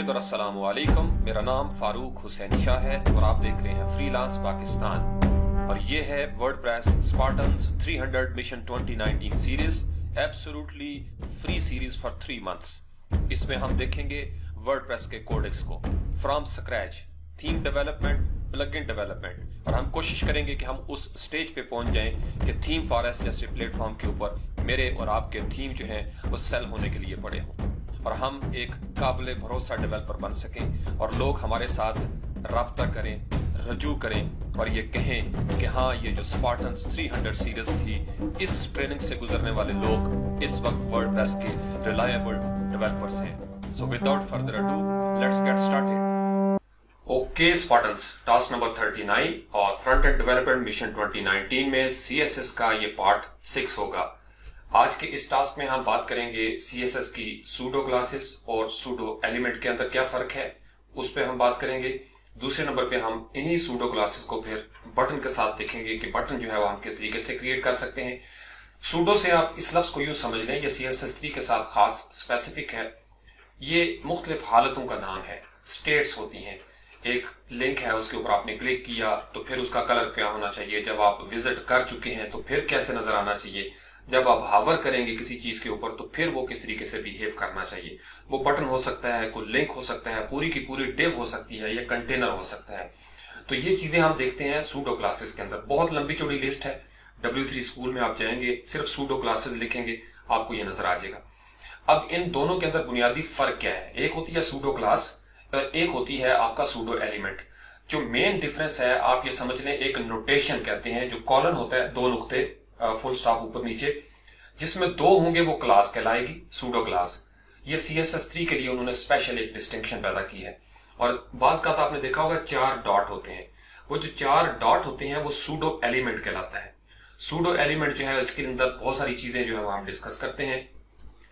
खुशामदीद और अस्सलाम वालेकुम। मेरा नाम फारूक हुसैन शाह है और आप देख रहे हैं फ्रीलांस पाकिस्तान और ये है WordPress Spartans 300 mission 2019 series, absolutely free series for 3 months. इसमें हम देखेंगे वर्डप्रेस के कोडेक्स को from scratch, theme development, plugin development, और हम कोशिश करेंगे कि हम उस स्टेज पे पहुंच जाएं कि थीम फॉरेस्ट जैसे प्लेटफॉर्म के ऊपर मेरे और आपके थीम जो है वो सेल होने के लिए पड़े हों और हम एक काबिल भरोसा डेवलपर बन सकें और लोग हमारे साथ रब्ता करें, रजू करें और ये कहें कि हाँ, ये जो स्पार्टन्स 300 सीरीज थी, इस ट्रेनिंग से गुजरने वाले लोग इस वक्त वर्डप्रेस के रिलायबल डेवलपर्स हैं। So without further ado, let's get started. Okay Spartans, task number 39 और फ्रंट एंड डेवलपमेंट मिशन 2019 में CSS का ये पार्ट 6 होगा। आज के इस टास्क में हम बात करेंगे CSS की सूडो क्लासेस और सूडो एलिमेंट के अंदर क्या फर्क है, उस पर हम बात करेंगे। दूसरे नंबर पे हम इन्हीं सूडो क्लासेस को फिर बटन के साथ देखेंगे कि बटन जो है वो हम किस तरीके से क्रिएट कर सकते हैं। सूडो से आप इस लफ्ज को यूं समझ लें, ये CSS3 के साथ खास स्पेसिफिक है। ये मुख्तलिफ हालतों का नाम है, स्टेट्स होती हैं। एक लिंक है, उसके ऊपर आपने क्लिक किया तो फिर उसका कलर क्या होना चाहिए, जब आप विजिट कर चुके हैं तो फिर कैसे नजर आना चाहिए, जब आप हावर करेंगे किसी चीज के ऊपर तो फिर वो किस तरीके से बिहेव करना चाहिए। वो बटन हो सकता है, कोई लिंक हो सकता है, पूरी की पूरी डिव हो सकती है, या कंटेनर हो सकता है। तो ये चीजें हम देखते हैं सूडो क्लासेस के अंदर। बहुत लंबी चौड़ी लिस्ट है। W3 स्कूल में आप जाएंगे, सिर्फ सूडो क्लासेस लिखेंगे, आपको ये नजर आ जाएगा। अब इन दोनों के अंदर बुनियादी फर्क क्या है? एक होती है सूडो क्लास और एक होती है आपका सूडो एलिमेंट। जो मेन डिफरेंस है, आप ये समझ लें, एक नोटेशन कहते हैं, जो कॉलन होता है, 2 नुक्ते, फुल स्टॉप ऊपर नीचे, जिसमें 2 होंगे वो क्लास कहलाएगी सूडो क्लास। ये CSS3 के लिए उन्होंने स्पेशल एक डिस्टिंक्शन पैदा की है। और बाज का तो आपने देखा होगा 4 डॉट होते हैं, वो जो 4 डॉट होते हैं वो सूडो एलिमेंट कहलाता है। सूडो एलिमेंट जो है इसके अंदर बहुत सारी चीजें जो है वो हम डिस्कस करते हैं।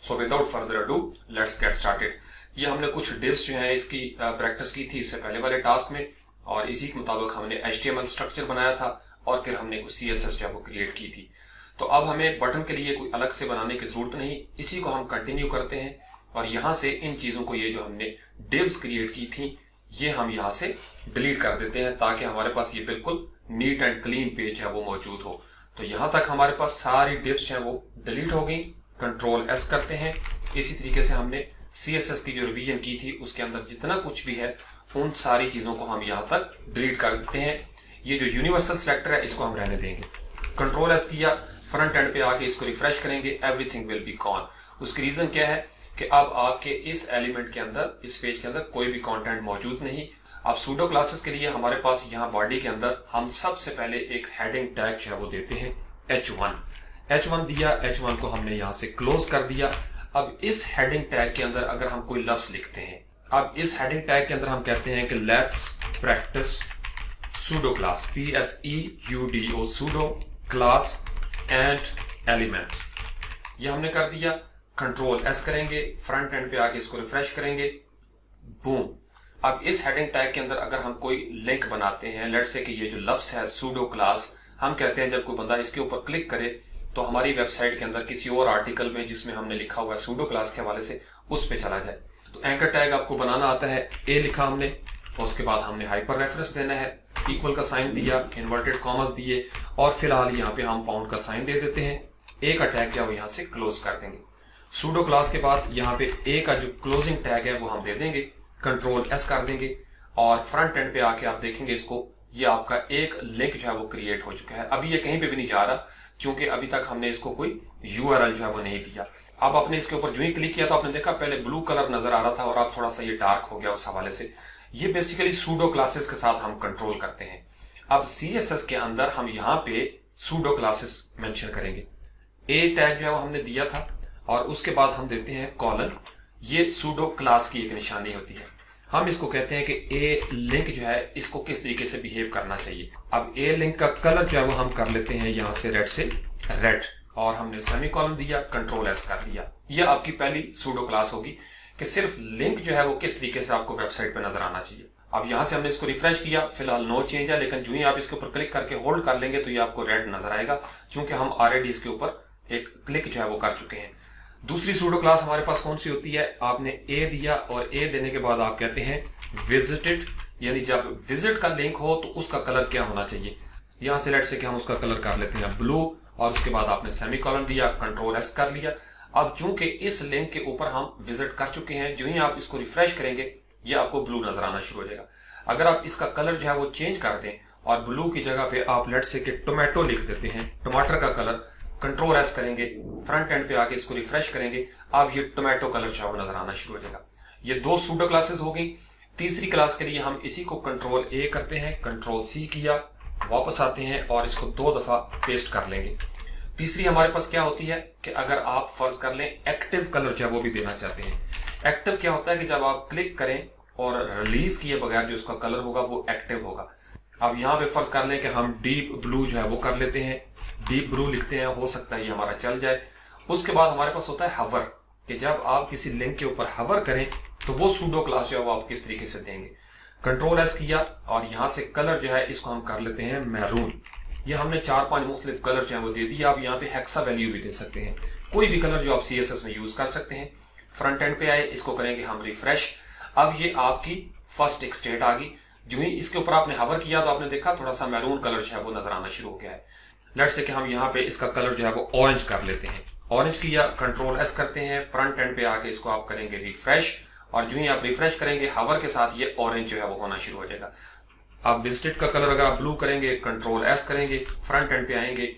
So without further ado, let's get started. ये हमने कुछ डिव्स जो है इसकी प्रैक्टिस की थी इससे पहले वाले टास्क में, और इसी के मुताबिक हमने HTML स्ट्रक्चर बनाया था और फिर हमने कुछ CSS जो है वो क्रिएट की थी। तो अब हमें बटन के लिए कोई अलग से बनाने की जरूरत नहीं, इसी को हम कंटिन्यू करते हैं और यहां से इन चीजों को, ये जो हमने डिव्स क्रिएट की थी, ये हम यहां से डिलीट कर देते हैं ताकि हमारे पास ये बिल्कुल नीट एंड क्लीन पेज है वो मौजूद हो। तो यहां तक हमारे पास सारी डिव्स हैं वो डिलीट हो गई। Ctrl+S करते हैं। इसी तरीके से हमने CSS की जो रिवीजन की थी उसके अंदर जितना कुछ भी है उन सारी चीजों को हम यहां तक डिलीट कर देते हैं। ये जो यूनिवर्सल सिलेक्टर है इसको हम रहने देंगे। Ctrl+S किया, फ्रंट एंड पे आके इसको रिफ्रेश करेंगे, एवरीथिंग विल बी गॉन। उसकी रीजन क्या है कि अब आपके इस एलिमेंट के अंदर, इस पेज के अंदर कोई भी कंटेंट मौजूद नहीं। अब सूडो क्लासेस के लिए हमारे पास यहाँ बॉडी के अंदर हम सबसे पहले एक हेडिंग टैग जो है वो देते हैं H1 दिया। H1 को हमने यहाँ से क्लोज कर दिया। अब इस हेडिंग टैग के अंदर अगर हम कोई लफ्ज लिखते हैं, अब इस हेडिंग टैग के अंदर हम कहते हैं कि let's practice pseudo class, PSEUDO, pseudo class and element. ये हमने कर दिया। Ctrl+S करेंगे, फ्रंट एंड पे आके इसको रिफ्रेश करेंगे, बूम। अब इस हेडिंग टैग के अंदर अगर हम कोई लिंक बनाते हैं, लेट्स से कि ये जो लफ्ज है सूडो क्लास, हम कहते हैं जब कोई बंदा इसके ऊपर क्लिक करे तो हमारी वेबसाइट के अंदर किसी और आर्टिकल में जिसमें हमने लिखा हुआ है सूडो क्लास के हवाले से, उस पे चला जाए। तो एंकर टैग आपको बनाना आता है। A लिखा हमने और उसके बाद हमने हाइपर रेफरेंस देना है, इक्वल का साइन दिया, इन्वर्टेड कॉमर्स दिए और फिलहाल यहाँ पे हम पाउंड का साइन दे देते हैं। A का टैग क्या वो यहाँ से क्लोज कर देंगे। सूडो क्लास के बाद यहाँ पे A का जो क्लोजिंग टैग है वो हम दे देंगे, Ctrl+S कर देंगे और फ्रंट एंड पे आके आप देखेंगे इसको, ये आपका एक लिंक जो है वो क्रिएट हो चुका है। अभी ये कहीं पे भी नहीं जा रहा क्योंकि अभी तक हमने इसको कोई URL जो है वो नहीं दिया। अब आपने इसके ऊपर जो ही क्लिक किया तो आपने देखा पहले ब्लू कलर नजर आ रहा था और अब थोड़ा सा ये डार्क हो गया उस हवाले से। ये बेसिकली सूडो क्लासेस के साथ हम कंट्रोल करते हैं। अब CSS के अंदर हम यहाँ पे सूडो क्लासेस मेंशन करेंगे। A टैग जो है वो हमने दिया था और उसके बाद हम देते हैं कॉलन। ये सूडो क्लास की एक निशानी होती है। हम इसको कहते हैं कि A लिंक जो है इसको किस तरीके से बिहेव करना चाहिए। अब A लिंक का कलर जो है वो हम कर लेते हैं यहाँ से रेड से रेड, और हमने सेमीकोलन दिया, Ctrl+S कर दिया। यह आपकी पहली सूडो क्लास होगी कि सिर्फ लिंक जो है वो किस तरीके से आपको वेबसाइट पे नजर आना चाहिए। अब यहां से हमने इसको रिफ्रेश किया, फिलहाल नो चेंज है, लेकिन जो ही आप इसके ऊपर क्लिक करके होल्ड कर लेंगे तो ये आपको रेड नजर आएगा, क्योंकि हम ऑलरेडी इसके ऊपर एक क्लिक जो है वो कर चुके हैं। दूसरी सूडो क्लास हमारे पास कौन सी होती है, आपने ए दिया और ए देने के बाद आप कहते हैं विजिटेड, यानी जब विजिट का लिंक हो तो उसका कलर क्या होना चाहिए। यहां से लेट से कि हम उसका कलर कर लेते हैं ब्लू, और उसके बाद आपने सेमीकोलन दिया, कंट्रोल एस कर लिया। अब चूंकि इस लिंक के ऊपर हम विजिट कर चुके हैं, जो ही आप इसको रिफ्रेश करेंगे ये आपको ब्लू नजर आना शुरू हो जाएगा। अगर आप इसका कलर जो है वो चेंज कर दें और ब्लू की जगह पे आप लेट से कि टोमेटो लिख देते हैं, टमाटर का कलर, कंट्रोल एस करेंगे, फ्रंट एंड पे आके इसको रिफ्रेश करेंगे, अब ये टोमेटो कलर जो है वो नजर आना शुरू हो जाएगा। ये 2 सूडो क्लासेस हो गई। तीसरी क्लास के लिए हम इसी को कंट्रोल ए करते हैं, कंट्रोल सी किया, वापस आते हैं और इसको 2 दफा पेस्ट कर लेंगे। तीसरी हमारे पास क्या होती है कि अगर आप फर्ज कर लें एक्टिव कलर जो है वो भी देना चाहते हैं। एक्टिव क्या होता है कि जब आप क्लिक करें और रिलीज किए बगैर जो उसका कलर होगा वो एक्टिव होगा। अब यहाँ पे फर्ज कर लें कि हम डीप ब्लू जो है वो कर लेते हैं, डीप ब्लू लिखते हैं, हो सकता है ये हमारा चल जाए। उसके बाद हमारे पास होता है हवर, कि जब आप किसी लिंक के ऊपर हवर करें तो वो सूडो क्लास जो है वो आप किस तरीके से देंगे। कंट्रोल एस किया और यहां से कलर जो है इसको हम कर लेते हैं मैरून। ये हमने 4-5 मुख्तलिफ कलर जो है वो दे दिए। आप यहाँ पे हेक्सा वैल्यू भी दे सकते हैं, कोई भी कलर जो आप CSS में यूज कर सकते हैं। फ्रंट एंड पे आए, इसको करेंगे हम रिफ्रेश। अब ये आपकी फर्स्ट एक स्टेट आ गई। जो ही इसके ऊपर आपने हवर किया तो आपने देखा थोड़ा सा मैरून कलर जो है वो नजर आना शुरू हो गया है। लेट्स से कि हम यहाँ पे इसका कलर जो है वो ऑरेंज कर लेते हैं। ऑरेंज किया, कंट्रोल एस करते हैं, फ्रंट एंड पे आके इसको आप करेंगे रिफ्रेश, और जो ही आप रिफ्रेश करेंगे हवर के साथ ये ऑरेंज जो है वो होना शुरू हो जाएगा। आप विजिटेड का कलर अगर आप ब्लू करेंगे, कंट्रोल एस करेंगे, फ्रंट एंड पे आएंगे,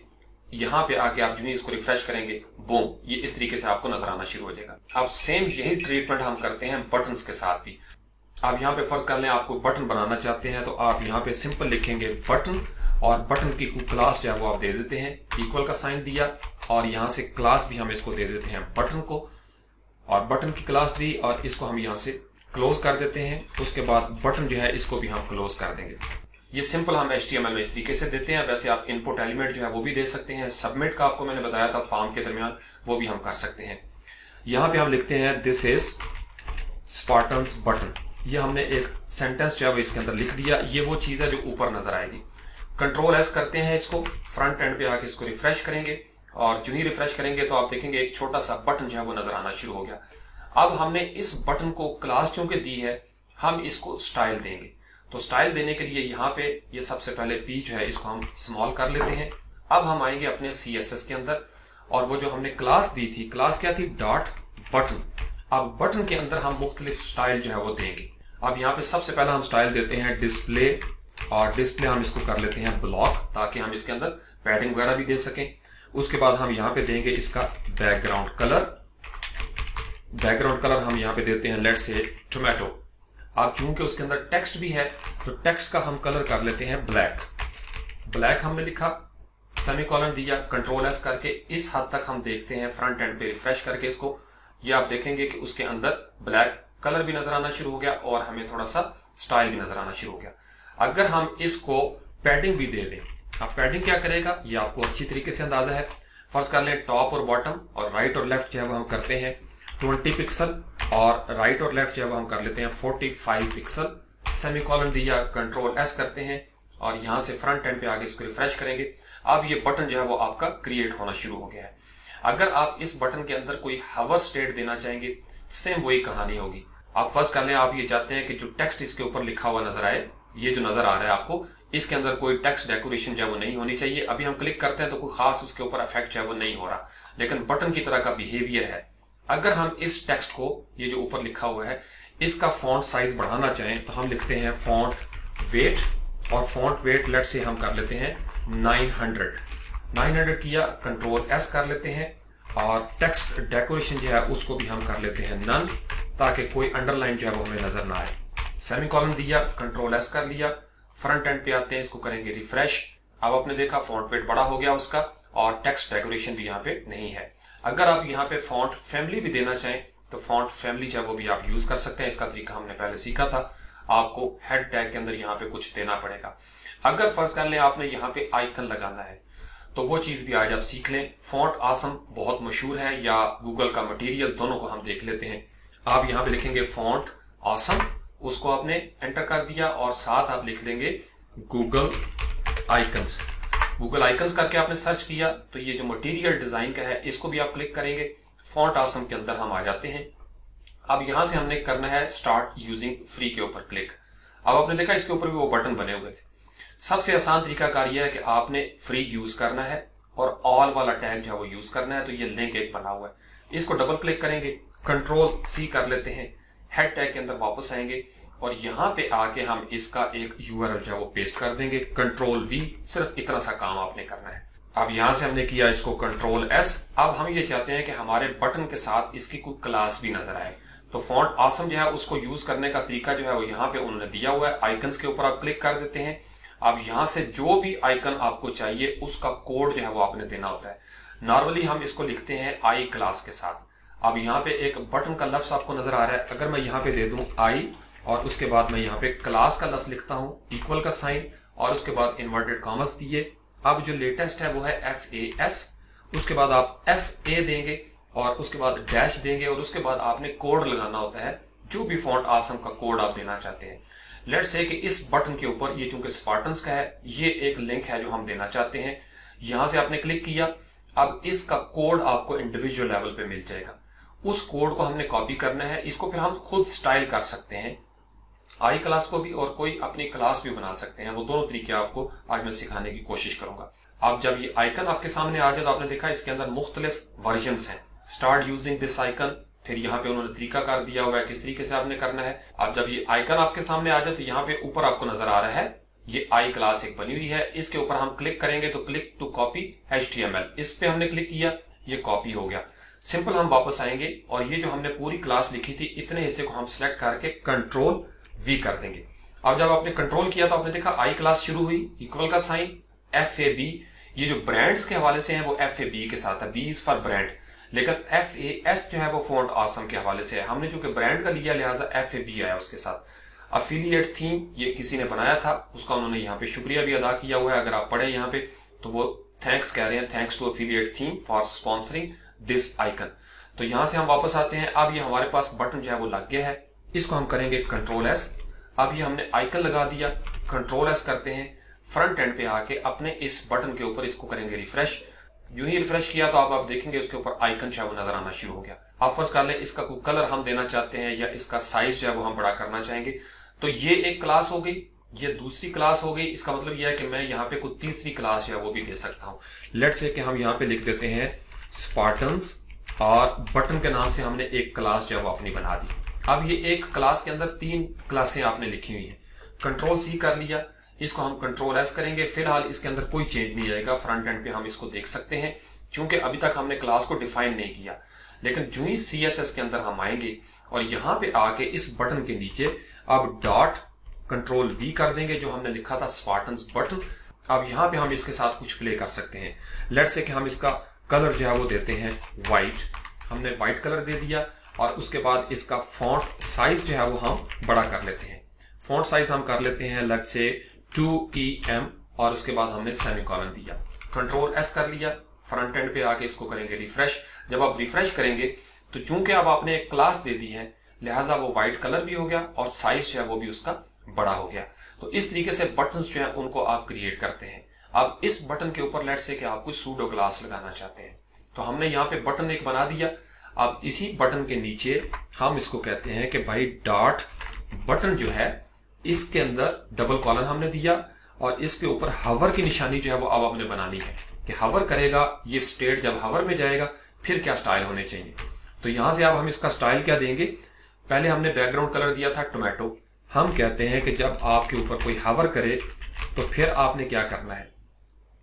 यहाँ पे आके आप जो ही इसको रिफ्रेश करेंगे, बूम, ये इस तरीके से आपको नजर आना शुरू हो जाएगा। अब सेम यही ट्रीटमेंट हम करते हैं बटन्स के साथ भी। आप यहाँ पे फर्ज कर लें आपको बटन बनाना चाहते हैं तो आप यहाँ पे सिंपल लिखेंगे बटन, और बटन की क्लास जो है वो आप दे देते हैं, इक्वल का साइन दिया, और यहाँ से क्लास भी हम इसको दे देते हैं बटन को, और बटन की क्लास दी और इसको हम यहाँ से क्लोज कर देते हैं। उसके बाद बटन जो है इसको भी हम क्लोज कर देंगे। ये सिंपल हम HTML में इस तरीके से देते हैं। वैसे आप इनपुट एलिमेंट जो है वो भी दे सकते हैं। सबमिट का आपको मैंने बताया था फॉर्म के दरमियान, वो भी हम कर सकते हैं। यहाँ पे हम लिखते हैं दिस इज स्पार्टन्स बटन। ये हमने एक सेंटेंस जो है वो इसके अंदर लिख दिया। ये वो चीज है जो ऊपर नजर आएगी। कंट्रोल एस करते हैं, इसको फ्रंट एंड पे आके इसको रिफ्रेश करेंगे, और जो ही रिफ्रेश करेंगे तो आप देखेंगे एक छोटा सा बटन जो है वो नजर आना शुरू हो गया। अब हमने इस बटन को क्लास चूंकि दी है, हम इसको स्टाइल देंगे। तो स्टाइल देने के लिए यहाँ पे ये सबसे पहले P जो है इसको हम स्मॉल कर लेते हैं। अब हम आएंगे अपने CSS के अंदर, और वो जो हमने क्लास दी थी, क्लास क्या थी, डॉट बटन। अब बटन के अंदर हम मुख्तलिफ स्टाइल जो है वो देंगे। अब यहाँ पे सबसे पहले हम स्टाइल देते हैं डिस्प्ले, और डिस्प्ले हम इसको कर लेते हैं ब्लॉक, ताकि हम इसके अंदर पैडिंग वगैरह भी दे सकें। उसके बाद हम यहाँ पे देंगे इसका बैकग्राउंड कलर। बैकग्राउंड कलर हम यहाँ पे देते हैं लेट्स से टोमेटो। अब चूंकि उसके अंदर टेक्स्ट भी है तो टेक्स्ट का हम कलर कर लेते हैं ब्लैक। ब्लैक हमने लिखा, सेमीकोलन दिया, कंट्रोल एस करके इस हद तक हम देखते हैं फ्रंट एंड पे रिफ्रेश करके इसको, ये आप देखेंगे कि उसके अंदर ब्लैक कलर भी नजर आना शुरू हो गया और हमें थोड़ा सा स्टाइल भी नजर आना शुरू हो गया। अगर हम इसको पैडिंग भी दे दें, अब पैडिंग क्या करेगा ये आपको अच्छी तरीके से अंदाजा है। फर्स्ट कर लें टॉप और बॉटम, और राइट और लेफ्ट जो है वो हम करते हैं 20 पिक्सल, और राइट और लेफ्ट जो है वो हम कर लेते हैं 45 पिक्सल। सेमीकोलन दिया, कंट्रोल एस करते हैं, और यहां से फ्रंट एंड पे आगे इसको रिफ्रेश करेंगे। अब ये बटन जो है वो आपका क्रिएट होना शुरू हो गया है। अगर आप इस बटन के अंदर कोई हवर स्टेट देना चाहेंगे, सेम वही कहानी होगी। आप फर्स्ट कर लें, आप ये चाहते हैं कि जो टेक्स्ट इसके ऊपर लिखा हुआ नजर आए, ये जो नजर आ रहा है आपको, इसके अंदर कोई टेक्स्ट डेकोरेशन जो है वो नहीं होनी चाहिए। अभी हम क्लिक करते हैं तो कोई खास उसके ऊपर इफेक्ट जो है वो नहीं हो रहा, लेकिन बटन की तरह का बिहेवियर है। अगर हम इस टेक्स्ट को, ये जो ऊपर लिखा हुआ है, इसका फॉन्ट साइज बढ़ाना चाहें तो हम लिखते हैं फॉन्ट वेट, और फॉन्ट वेट लेट से हम कर लेते हैं 900 किया, कंट्रोल एस कर लेते हैं, और टेक्स्ट डेकोरेशन जो है उसको भी हम कर लेते हैं नन, ताकि कोई अंडरलाइन जो है वो हमें नजर ना आए। सेमीकोलन दिया, कंट्रोल एस कर लिया, फ्रंट एंड पे आते हैं, इसको करेंगे रिफ्रेश। अब आपने देखा फॉन्ट वेट बड़ा हो गया उसका, और टेक्स्ट डेकोरेशन भी यहाँ पे नहीं है। अगर आप यहाँ पे फॉन्ट फैमिली भी देना चाहें तो फॉन्ट फैमिली जो है वो भी आप यूज कर सकते हैं। इसका तरीका हमने पहले सीखा था। आपको हेड टैग के अंदर यहाँ पे कुछ देना पड़ेगा। अगर फर्ज कर लें आपने यहाँ पे आइकन लगाना है तो वो चीज भी आज आप सीख लें। फॉन्ट आसम बहुत मशहूर है, या गूगल का मटेरियल, दोनों को हम देख लेते हैं। आप यहाँ पे लिखेंगे फॉन्ट आसम, उसको आपने एंटर कर दिया, और साथ आप लिख देंगे गूगल आइकन्स। गूगल आइकन्स करके आपने सर्च किया तो ये जो मटेरियल डिजाइन का है इसको भी आप क्लिक करेंगे। फॉन्ट आसम के अंदर हम आ जाते हैं। अब यहां से हमने करना है स्टार्ट यूजिंग फ्री के ऊपर क्लिक। अब आपने देखा इसके ऊपर भी वो बटन बने हुए थे। सबसे आसान तरीकाकार यह है कि आपने फ्री यूज करना है और ऑल वाला टैग जो है वो यूज करना है। तो ये लिंक एक बना हुआ है, इसको डबल क्लिक करेंगे, कंट्रोल सी कर लेते हैं, हेड टैग के अंदर वापस आएंगे और यहां पे आके हम इसका एक यूआरएल जो है वो पेस्ट कर देंगे, कंट्रोल वी। सिर्फ इतना सा काम आपने करना है। अब यहां से हमने किया इसको कंट्रोल एस। अब हम ये चाहते हैं कि हमारे बटन के साथ इसकी कोई क्लास भी नजर आए। तो फॉन्ट आसम जो है उसको यूज करने का तरीका जो है वो यहाँ पे उन्होंने दिया हुआ है। आइकन्स के ऊपर आप क्लिक कर देते हैं। अब यहां से जो भी आइकन आपको चाहिए उसका कोड जो है वो आपने देना होता है। नॉर्मली हम इसको लिखते हैं आई क्लास के साथ। अब यहाँ पे एक बटन का लफ्ज आपको नजर आ रहा है। अगर मैं यहाँ पे दे दूं आई और उसके बाद मैं यहाँ पे क्लास का लफ्ज लिखता हूं, इक्वल का साइन और उसके बाद इन्वर्टेड कॉमर्स दिए। अब जो लेटेस्ट है वो है FAS, उसके बाद आप FA देंगे और उसके बाद डैश देंगे और उसके बाद आपने कोड लगाना होता है, जो भी फॉन्ट आसम का कोड आप देना चाहते हैं। लेट्स से कि इस बटन के ऊपर ये चूंकि स्पार्टन्स का है, ये एक लिंक है जो हम देना चाहते हैं। यहां से आपने क्लिक किया। अब इसका कोड आपको इंडिविजुअल लेवल पे मिल जाएगा। उस कोड को हमने कॉपी करना है। इसको फिर हम खुद स्टाइल कर सकते हैं, आई क्लास को भी और कोई अपनी क्लास भी बना सकते हैं। वो दोनों तरीके आपको आज मैं सिखाने की कोशिश करूंगा। अब जब ये आइकन आपके सामने आ जाए तो आपने देखा इसके अंदर मुख्तलिफ वर्जन्स हैं। स्टार्ट यूजिंग दिस आइकन, फिर यहाँ पे उन्होंने तरीकाकार दिया हुआ है किस तरीके से आपने करना है। अब जब ये आइकन आपके सामने आ जाए तो यहाँ पे ऊपर आपको नजर आ रहा है ये आई क्लास एक बनी हुई है। इसके ऊपर हम क्लिक करेंगे तो क्लिक टू कॉपी HTML, इस पे हमने क्लिक किया, ये कॉपी हो गया। सिंपल हम वापस आएंगे और ये जो हमने पूरी क्लास लिखी थी इतने हिस्से को हम सिलेक्ट करके कंट्रोल वी कर देंगे। अब जब आपने कंट्रोल किया तो आपने देखा आई क्लास शुरू हुई, इक्वल का साइन, FAB। ये जो ब्रांड्स के हवाले से है वो FAB के साथ है, B इज फॉर ब्रांड, लेकिन FAS जो है वो फॉन्ट आसम के हवाले से है। हमने जो कि ब्रांड का लिया लिहाजा FAB आया उसके साथ। अफिलिएट थीम ये किसी ने बनाया था, उसका उन्होंने यहाँ पे शुक्रिया भी अदा किया हुआ है। अगर आप पढ़े यहाँ पे तो वो थैंक्स कह रहे हैं, thanks to affiliate theme for sponsoring this icon. तो यहां से हम वापस आते हैं। अब ये हमारे पास बटन जो है वो लग गया है, इसको हम करेंगे कंट्रोल एस। अब ये हमने आइकन लगा दिया, कंट्रोल एस करते हैं, फ्रंट एंड पे आके अपने इस बटन के ऊपर इसको करेंगे रिफ्रेश। यूं ही रिफ्रेश किया तो आप देखेंगे उसके ऊपर आइकन जो है वो नजर आना शुरू हो गया। आप फर्स्ट कर लें इसका कोई कलर हम देना चाहते हैं या इसका साइज जो है वो हम बड़ा करना चाहेंगे। तो ये एक क्लास हो गई, ये दूसरी क्लास हो गई। इसका मतलब यह है कि मैं यहाँ पे कोई तीसरी क्लास जो है वो भी दे सकता हूँ। लेट्स से कि हम यहाँ पे लिख देते हैं स्पार्टन्स और बटन के नाम से हमने एक क्लास जो है वो अपनी बना दी। अब ये एक क्लास के अंदर 3 क्लासें आपने लिखी हुई हैं। कंट्रोल सी कर लिया, इसको हम कंट्रोल एस करेंगे। फिलहाल इसके अंदर कोई चेंज नहीं आएगा, फ्रंट एंड पे हम इसको देख सकते हैं क्योंकि अभी तक हमने क्लास को डिफाइन नहीं किया। लेकिन जो ही CSS के अंदर हम आएंगे और यहाँ पे आके इस बटन के नीचे अब डॉट कंट्रोल वी कर देंगे, जो हमने लिखा था स्पार्टन्स बटन। अब यहाँ पे हम इसके साथ कुछ प्ले कर सकते हैं। लेट्स से कि हम इसका कलर जो है वो देते हैं व्हाइट। हमने व्हाइट कलर दे दिया और उसके बाद इसका फॉन्ट साइज जो है वो हम बड़ा कर लेते हैं। फॉन्ट साइज हम कर लेते हैं लेट्स से 2EM और उसके बाद हमने सेमीकोलन दिया, कंट्रोल एस कर लिया। फ्रंट एंड पे आके इसको करेंगे रिफ्रेश। जब आप रिफ्रेश करेंगे तो चूंकि अब आपने एक क्लास दे दी है लिहाजा वो व्हाइट कलर भी हो गया और साइज जो है वो भी उसका बड़ा हो गया। तो इस तरीके से बटन्स जो है उनको आप क्रिएट करते हैं। अब इस बटन के ऊपर लेट्स से कि आप कोई सूडो क्लास लगाना चाहते हैं तो हमने यहाँ पे बटन एक बना दिया। अब इसी बटन के नीचे हम इसको कहते हैं कि भाई डॉट बटन जो है इसके अंदर डबल कॉलन हमने दिया और इसके ऊपर हवर की निशानी जो है वो अब आपने बनानी है कि हवर करेगा ये स्टेट, जब हवर में जाएगा फिर क्या स्टाइल होने चाहिए। तो यहां से अब हम इसका स्टाइल क्या देंगे, पहले हमने बैकग्राउंड कलर दिया था टोमेटो। हम कहते हैं कि जब आपके ऊपर कोई हवर करे तो फिर आपने क्या करना है,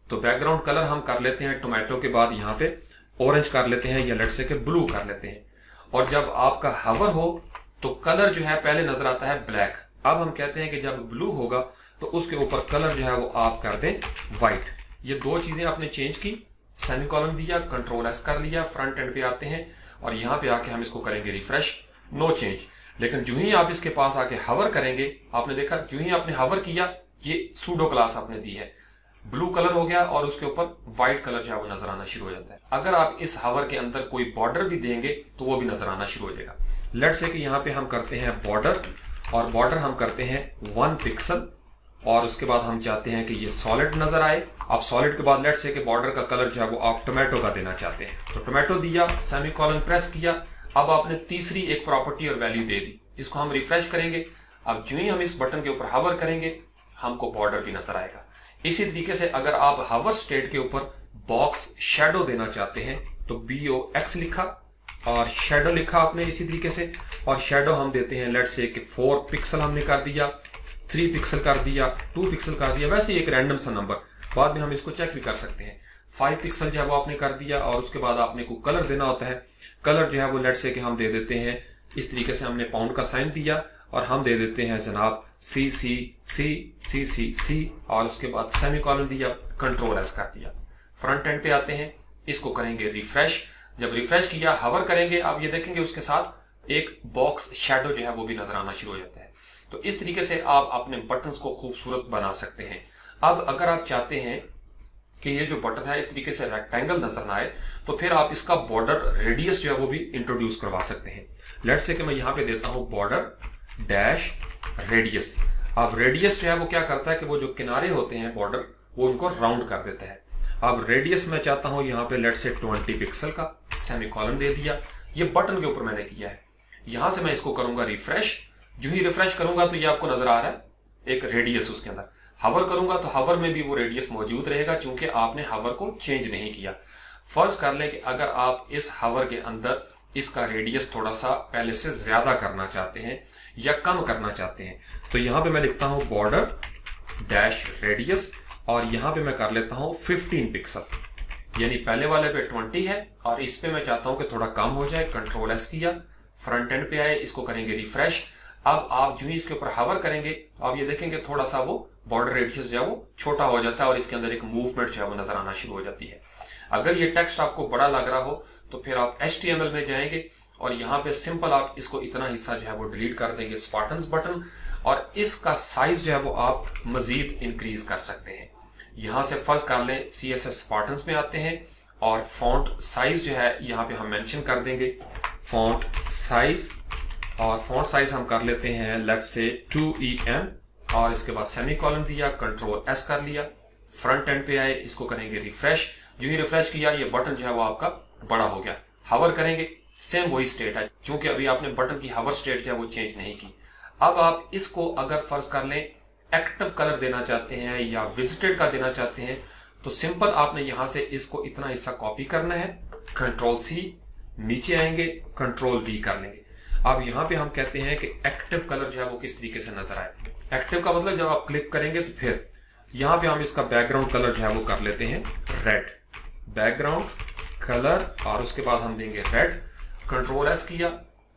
तो बैकग्राउंड कलर हम कर लेते हैं टोमेटो के बाद यहाँ पे ऑरेंज कर लेते हैं या लेट्स से कि ब्लू कर लेते हैं। और जब आपका हवर हो तो कलर जो है पहले नजर आता है ब्लैक। अब हम कहते हैं कि जब ब्लू होगा तो उसके ऊपर कलर जो है वो आप कर दें व्हाइट। ये 2 चीजें आपने चेंज की, सेमीकोलन दिया, कंट्रोल एस कर लिया, फ्रंट एंड पे आते हैं और यहाँ पे आके हम इसको करेंगे रिफ्रेश, नो चेंज। लेकिन जो ही आप इसके पास आके हवर करेंगे, आपने देखा जो ही आपने हवर किया ये सूडो क्लास आपने दी है, ब्लू कलर हो गया और उसके ऊपर व्हाइट कलर जो है वो नजर आना शुरू हो जाता है। अगर आप इस हवर के अंदर कोई बॉर्डर भी देंगे तो वो भी नजर आना शुरू हो जाएगा। लेट्स से कि यहाँ पे हम करते हैं बॉर्डर और बॉर्डर हम करते हैं 1 पिक्सल और उसके बाद हम चाहते हैं कि ये सॉलिड नजर आए। अब सॉलिड के बाद लेट्स से कि बॉर्डर का कलर जो है वो आप टोमेटो का देना चाहते हैं, तो टोमेटो दिया, सेमीकोलन प्रेस किया। अब आपने तीसरी एक प्रॉपर्टी और वैल्यू दे दी, इसको हम रिफ्रेश करेंगे। अब जो ही हम इस बटन के ऊपर हवर करेंगे हमको बॉर्डर भी नजर आएगा। इसी तरीके से अगर आप हवर स्टेट के ऊपर बॉक्स शेडो देना चाहते हैं तो BOX लिखा और शेडो लिखा आपने इसी तरीके से, और शेडो हम देते हैं लेट्स से कि 4 पिक्सल हमने कर दिया, 3 पिक्सल कर दिया, 2 पिक्सल कर दिया, वैसे एक रैंडम सा नंबर, बाद में हम इसको चेक भी कर सकते हैं। 5 पिक्सल जो है वो आपने कर दिया और उसके बाद आपने को कलर देना होता है। कलर जो है वो लेट्स से कि हम दे देते हैं इस तरीके से, हमने पाउंड का साइन दिया और हम दे देते हैं जनाब CC और उसके बाद सेमीकोलन दिया, कंट्रोल S कर दिया। फ्रंट एंड पे आते हैं, इसको करेंगे रिफ्रेश। जब रिफ्रेश किया हवर करेंगे, आप ये देखेंगे उसके साथ एक बॉक्स शेडो जो है वो भी नजर आना शुरू हो जाता है। तो इस तरीके से आप अपने बटन्स को खूबसूरत बना सकते हैं। अब अगर आप चाहते हैं कि ये जो बटन है इस तरीके से रेक्टेंगल नजर ना आए, तो फिर आप इसका बॉर्डर रेडियस जो है वो भी इंट्रोड्यूस करवा सकते हैं। लेट्स से कि मैं यहां पे देता हूं बॉर्डर डैश रेडियस। अब रेडियस जो है वो क्या करता है कि वो जो किनारे होते हैं बॉर्डर वो उनको राउंड कर देता है। अब रेडियस मैं चाहता हूं यहां पे लेट्स से 20 पिक्सल का, सेमीकोलन दे दिया। ये बटन के ऊपर मैंने किया है। यहां से मैं इसको करूंगा रिफ्रेश। जो ही रिफ्रेश करूंगा तो ये आपको नजर आ रहा है एक रेडियस उसके अंदर। हवर करूंगा तो हवर में भी वो रेडियस मौजूद रहेगा क्योंकि आपने हवर को चेंज नहीं किया। फर्ज कर लें कि अगर आप इस हवर के अंदर इसका रेडियस थोड़ा सा पहले से ज्यादा करना चाहते हैं या कम करना चाहते हैं, तो यहां पे मैं लिखता हूं बॉर्डर डैश रेडियस और यहां पे मैं कर लेता हूं 15 पिक्सल, यानी पहले वाले पे 20 है और इस पे मैं चाहता हूं कि थोड़ा कम हो जाए। कंट्रोल S किया, फ्रंट एंड पे आए, इसको करेंगे रिफ्रेश। अब आप जो ही इसके ऊपर हवर करेंगे आप ये देखेंगे थोड़ा सा वो बॉर्डर रेडियस जो है वो छोटा हो जाता है और इसके अंदर एक मूवमेंट जो है वो नजर आना शुरू हो जाती है। अगर ये टेक्स्ट आपको बड़ा लग रहा हो तो फिर आप HTML में जाएंगे और यहाँ पे सिंपल आप इसको इतना हिस्सा जो है वो डिलीट कर देंगे, स्पार्टन्स बटन, और इसका साइज जो है वो आप मजीद इंक्रीज कर सकते हैं। यहां से फर्ज कर लें CSS स्पार्टन्स में आते हैं और फॉन्ट साइज जो है यहाँ पे हम मेंशन कर देंगे फॉन्ट साइज, और फॉन्ट साइज हम कर लेते हैं लेट्स से 2EM और इसके बाद सेमीकोलन दिया, कंट्रोल S कर लिया। फ्रंट एंड पे आए, इसको करेंगे रिफ्रेश। जो ही रिफ्रेश किया ये बटन जो है वो आपका बड़ा हो गया। हवर करेंगे, सेम वही स्टेट है क्योंकि अभी आपने बटन की हवर स्टेट जो है वो चेंज नहीं की। अब आप इसको अगर फर्ज कर लें एक्टिव कलर देना चाहते हैं या विजिटेड का देना चाहते हैं तो सिंपल आपने यहां से इसको इतना हिस्सा कॉपी करना है, कंट्रोल C, नीचे आएंगे कंट्रोल V कर लेंगे। अब यहां पे हम कहते हैं कि एक्टिव कलर जो है वो किस तरीके से नजर आए। एक्टिव का मतलब जब आप क्लिक करेंगे तो फिर यहां पे हम इसका बैकग्राउंड कलर जो है वो कर लेते हैं रेड, बैकग्राउंड कलर, और उसके बाद हम देंगे रेड। कंट्रोल S किया,